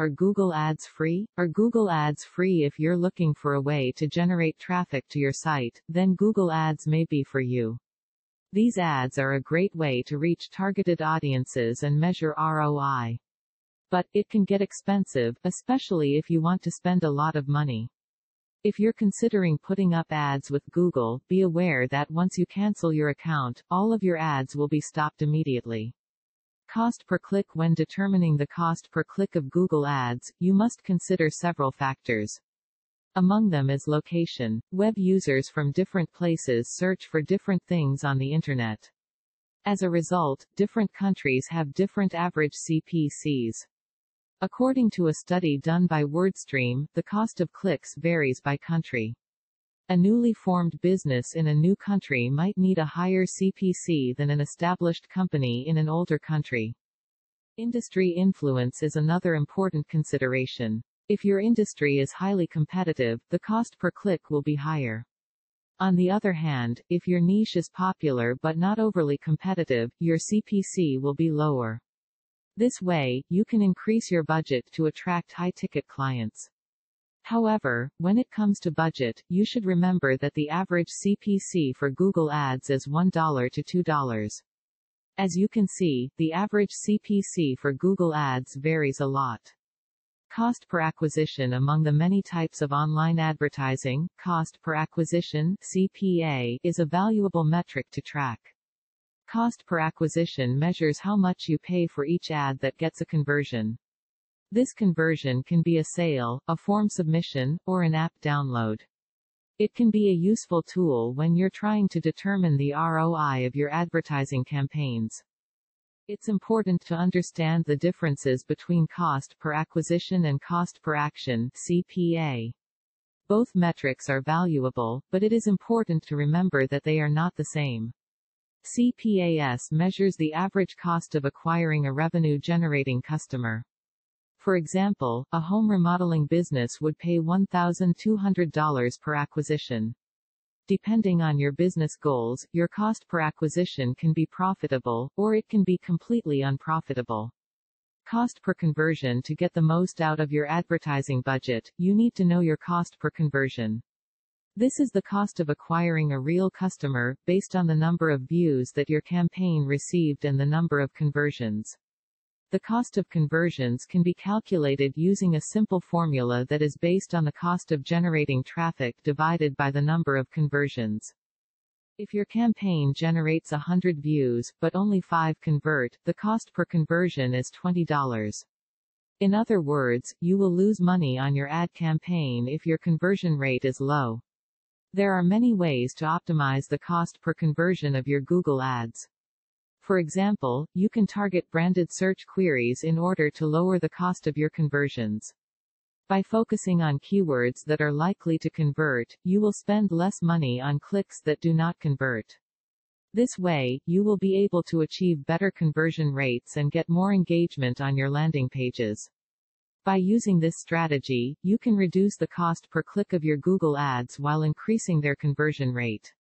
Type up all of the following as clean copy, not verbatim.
Are Google Ads free? Are Google Ads free? If you're looking for a way to generate traffic to your site, then Google Ads may be for you. These ads are a great way to reach targeted audiences and measure ROI. But it can get expensive, especially if you want to spend a lot of money. If you're considering putting up ads with Google, be aware that once you cancel your account, all of your ads will be stopped immediately. Cost per click. When determining the cost per click of Google Ads, you must consider several factors. Among them is location. Web users from different places search for different things on the internet. As a result, different countries have different average CPCs. According to a study done by Wordstream, the cost of clicks varies by country. A newly formed business in a new country might need a higher CPC than an established company in an older country. Industry influence is another important consideration. If your industry is highly competitive, the cost per click will be higher. On the other hand, if your niche is popular but not overly competitive, your CPC will be lower. This way, you can increase your budget to attract high-ticket clients. However, when it comes to budget, you should remember that the average CPC for Google Ads is $1 to $2. As you can see, the average CPC for Google Ads varies a lot. Cost per acquisition. Among the many types of online advertising, cost per acquisition (CPA) is a valuable metric to track. Cost per acquisition measures how much you pay for each ad that gets a conversion. This conversion can be a sale, a form submission, or an app download. It can be a useful tool when you're trying to determine the ROI of your advertising campaigns. It's important to understand the differences between cost per acquisition and cost per action (CPA). Both metrics are valuable, but it is important to remember that they are not the same. CPAS measures the average cost of acquiring a revenue-generating customer. For example, a home remodeling business would pay $1,200 per acquisition. Depending on your business goals, your cost per acquisition can be profitable, or it can be completely unprofitable. Cost per conversion. To get the most out of your advertising budget, you need to know your cost per conversion. This is the cost of acquiring a real customer, based on the number of views that your campaign received and the number of conversions. The cost of conversions can be calculated using a simple formula that is based on the cost of generating traffic divided by the number of conversions. If your campaign generates 100 views, but only 5 convert, the cost per conversion is $20. In other words, you will lose money on your ad campaign if your conversion rate is low. There are many ways to optimize the cost per conversion of your Google Ads. For example, you can target branded search queries in order to lower the cost of your conversions. By focusing on keywords that are likely to convert, you will spend less money on clicks that do not convert. This way, you will be able to achieve better conversion rates and get more engagement on your landing pages. By using this strategy, you can reduce the cost per click of your Google Ads while increasing their conversion rate.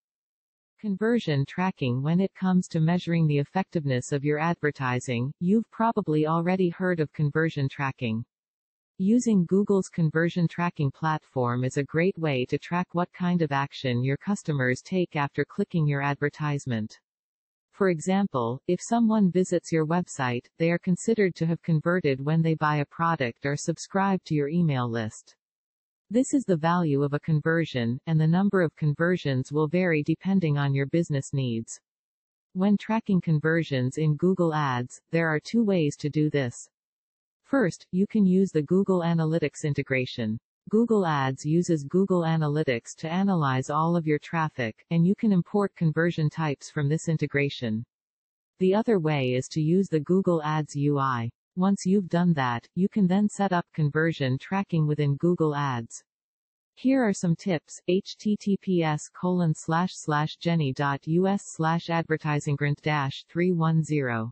Conversion tracking. When it comes to measuring the effectiveness of your advertising, you've probably already heard of conversion tracking. Using Google's conversion tracking platform is a great way to track what kind of action your customers take after clicking your advertisement. For example, if someone visits your website, they are considered to have converted when they buy a product or subscribe to your email list. This is the value of a conversion, and the number of conversions will vary depending on your business needs. When tracking conversions in Google Ads, there are 2 ways to do this. First, you can use the Google Analytics integration. Google Ads uses Google Analytics to analyze all of your traffic, and you can import conversion types from this integration. The other way is to use the Google Ads UI. Once you've done that, you can then set up conversion tracking within Google Ads. Here are some tips: https://jenny.us/advertisinggrant-310